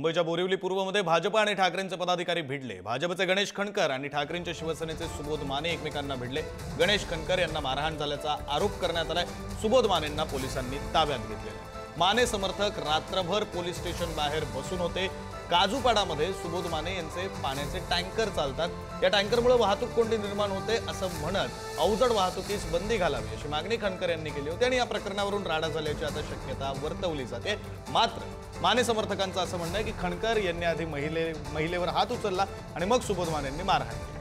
मुंबईच्या बोरिवली पूर्वमध्ये भाजप आणि ठाकरेंचे पदाधिकारी भिडले। भाजपचे गणेश खणकर आणि ठाकरेंच्या शिवसेनेचे सुबोध माने एकमेकांना भिडले। गणेश खणकर यांना मारहाण झाल्याचा आरोप करण्यात आलाय। सुबोध मानेंना पोलिसांनी ताब्यात घेतले। माने समर्थक रात्रभर पोलीस स्टेशन बाहेर बसून होते। काजूपाडामध्ये सुबोध माने यांचे पाण्याचे टँकर चालतात। या टँकरमुळे वाहतूक कोंडी निर्माण होते असं म्हणत अवजड वाहतुकीस बंदी घालावी अशी मागणी खणकर यांनी केली होती आणि या प्रकरणावरून राडा झाल्याची आता शक्यता वर्तवली जाते। मात्र माने समर्थकांचं असं म्हणणं आहे की खणकर यांनी आधी महिलेवर हात उचलला आणि मग सुबोध मानेंनी मारहाण केली।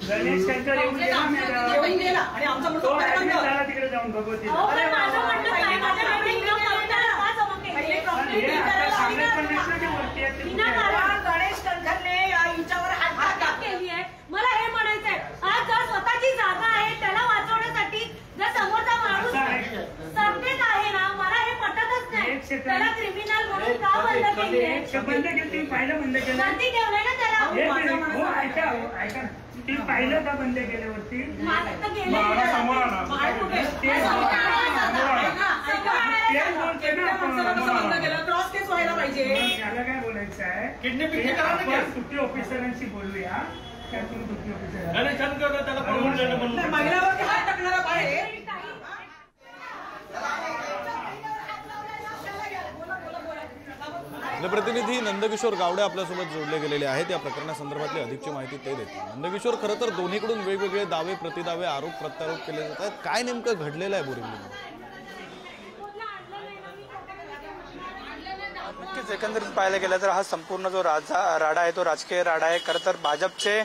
गणेश खणकर येऊन गेला आणि आमचा मुलगा झाला तिकडे जाऊन भगवतीला गणेश खणकरने हिच्यावर हात केली आहे। मला हे म्हणायचंय, आज जर स्वतःची जागा आहे त्याला वाचवण्यासाठी जर समोरचा माणूस सत्तेत आहे ना, मला हे पटतच नाही। त्याला क्रिमिनल म्हणून का बंद केली आहे? बंद केली, पाहिलं बंद केलं, वरती ठेवलंय ना त्याला। ऐका ती पाहिलं का बंद केल्यावरती क्रॉस केस व्हायला पाहिजे। याला काय बोलायचं आहे, सुट्टी ऑफिसरांशी बोलूया। सुट्टी ऑफिसर महिलावरती हात टाकणारा आहे। आपले प्रतिनिधी नंदकिशोर गावडे आपल्यासोबत जोडले गेलेले आहेत। या प्रकरणासंदर्भातली अधिकची माहिती ते देतील। नंदकिशोर, खरं तर दोन्हीकडून वेगवेगळे दावे प्रतिदावे आरोप प्रत्यारोप केले जात आहेत। काय नेमकं घडलेलं आहे बोरिवलीमध्ये? नक्कीच एकंदरीत पाहायला गेलं तर हा संपूर्ण जो राडा आहे तो राजकीय राडा आहे। खरं तर भाजपचे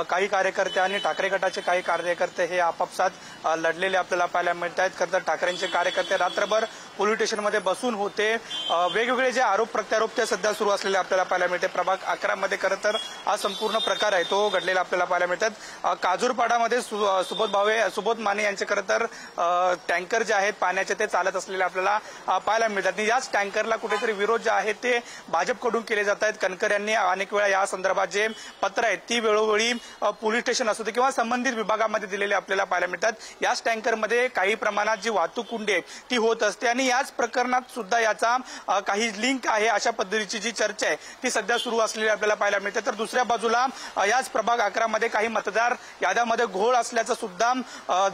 काही कार्यकर्ते आणि ठाकरे गटाचे काही कार्यकर्ते हे आपापसात लढलेले आपल्याला पाहायला मिळत आहेत। खरं तर ठाकरेंचे कार्यकर्ते रात्रभर पोलीस स्टेशनमध्ये बसून होते। वेगवेगळे जे आरोप प्रत्यारोप ते सध्या सुरू असलेले आपल्याला पाहायला मिळते। प्रभाग 11 मध्ये खरं तर हा संपूर्ण प्रकार आहे तो घडलेला आपल्याला पाहायला मिळतात। काजूरपाडामध्ये सुबोध माने यांचे खरं तर टँकर जे आहेत पाण्याचे ते चालत असलेले आपल्याला पाहायला मिळतात आणि याच टँकरला कुठेतरी विरोध जे आहे ते भाजपकडून केले जात आहेत। खणकर यांनी अनेक वेळा या संदर्भात जे पत्र आहेत ती वेळोवेळी पोलीस स्टेशन असू दे किंवा संबंधित विभागामध्ये दिलेले आपल्याला पाहायला मिळतात। याच टँकरमध्ये काही प्रमाणात जी वाहतूक कोंडी आहे ती होत असते आणि याच प्रकरणात सुद्धा याचा काही लिंक आहे अशा पद्धतीची जी चर्चा आहे ती सध्या सुरू असलेली आपल्याला पाहायला मिळते। तर दुसऱ्या बाजूला याच प्रभाग 11 मध्ये काही मतदार याद्यामध्ये घोळ असल्याचा सुद्धा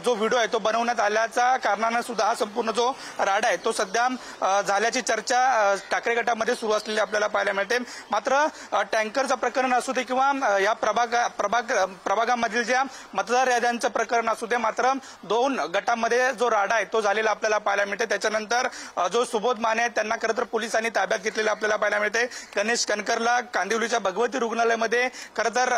जो व्हिडिओ आहे तो बनवण्यात आल्याच्या कारणाने सुद्धा हा संपूर्ण जो राडा आहे तो सध्या झाल्याची चर्चा ठाकरे गटामध्ये सुरू असलेली आपल्याला पाहायला मिळते। मात्र टँकरचं प्रकरण असू दे किंवा या प्रभागामधील ज्या मतदार याद्यांचं प्रकरण असू दे, मात्र दोन गटांमध्ये जो राडा आहे तो झालेला आपल्याला पाहायला मिळते। त्याच्यानंतर जो सुबोध माने आहेत त्यांना खरं तर पोलिसांनी ताब्यात घेतलेलं आपल्याला पाहायला मिळते। गणेश खणकरला कांदिवलीच्या भगवती रुग्णालयामध्ये खरं तर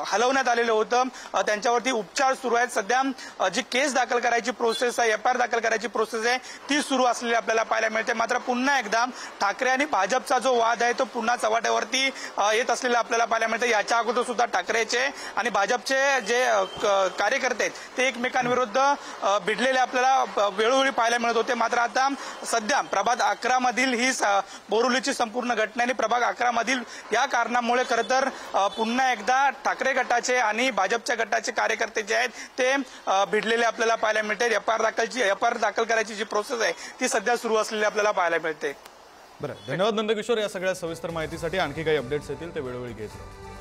हलवण्यात आलेलं होतं। त्यांच्यावरती उपचार सुरू आहेत। सध्या जी केस दाखल करायची प्रोसेस आहे, FIR दाखल करायची प्रोसेस आहे ती सुरू असलेली आपल्याला पाहायला मिळते। मात्र पुन्हा एकदा ठाकरे आणि भाजपचा जो वाद आहे तो पुन्हा चव्हाट्यावरती येत असलेला आपल्याला पाहायला मिळते। याच्या अगोदर सुद्धा ठाकरेचे आणि भाजपचे जे कार्यकर्ते आहेत ते एकमेकांविरुद्ध भिडलेले आपल्याला वेळोवेळी पाहायला मिळत होते। मात्र आता सध्या प्रभाग 11 मधील ही बोरिवलीची संपूर्ण घटना आणि प्रभाग 11 मधील या कारणामुळे खरं तर पुन्हा एकदा ठाकरे गटाचे आणि भाजपच्या गटाचे कार्यकर्ते जे आहेत ते भिडलेले आपल्याला पाहायला मिळते। FIR दाखल करायची जी प्रोसेस आहे ती सध्या सुरू असलेली आपल्याला पाहायला मिळते। बरं, धन्यवाद नंदकिशोर। या सगळ्या सविस्तर माहितीसाठी आणखी काही अपडेट्स येतील ते वेळोवेळी घेत राहू।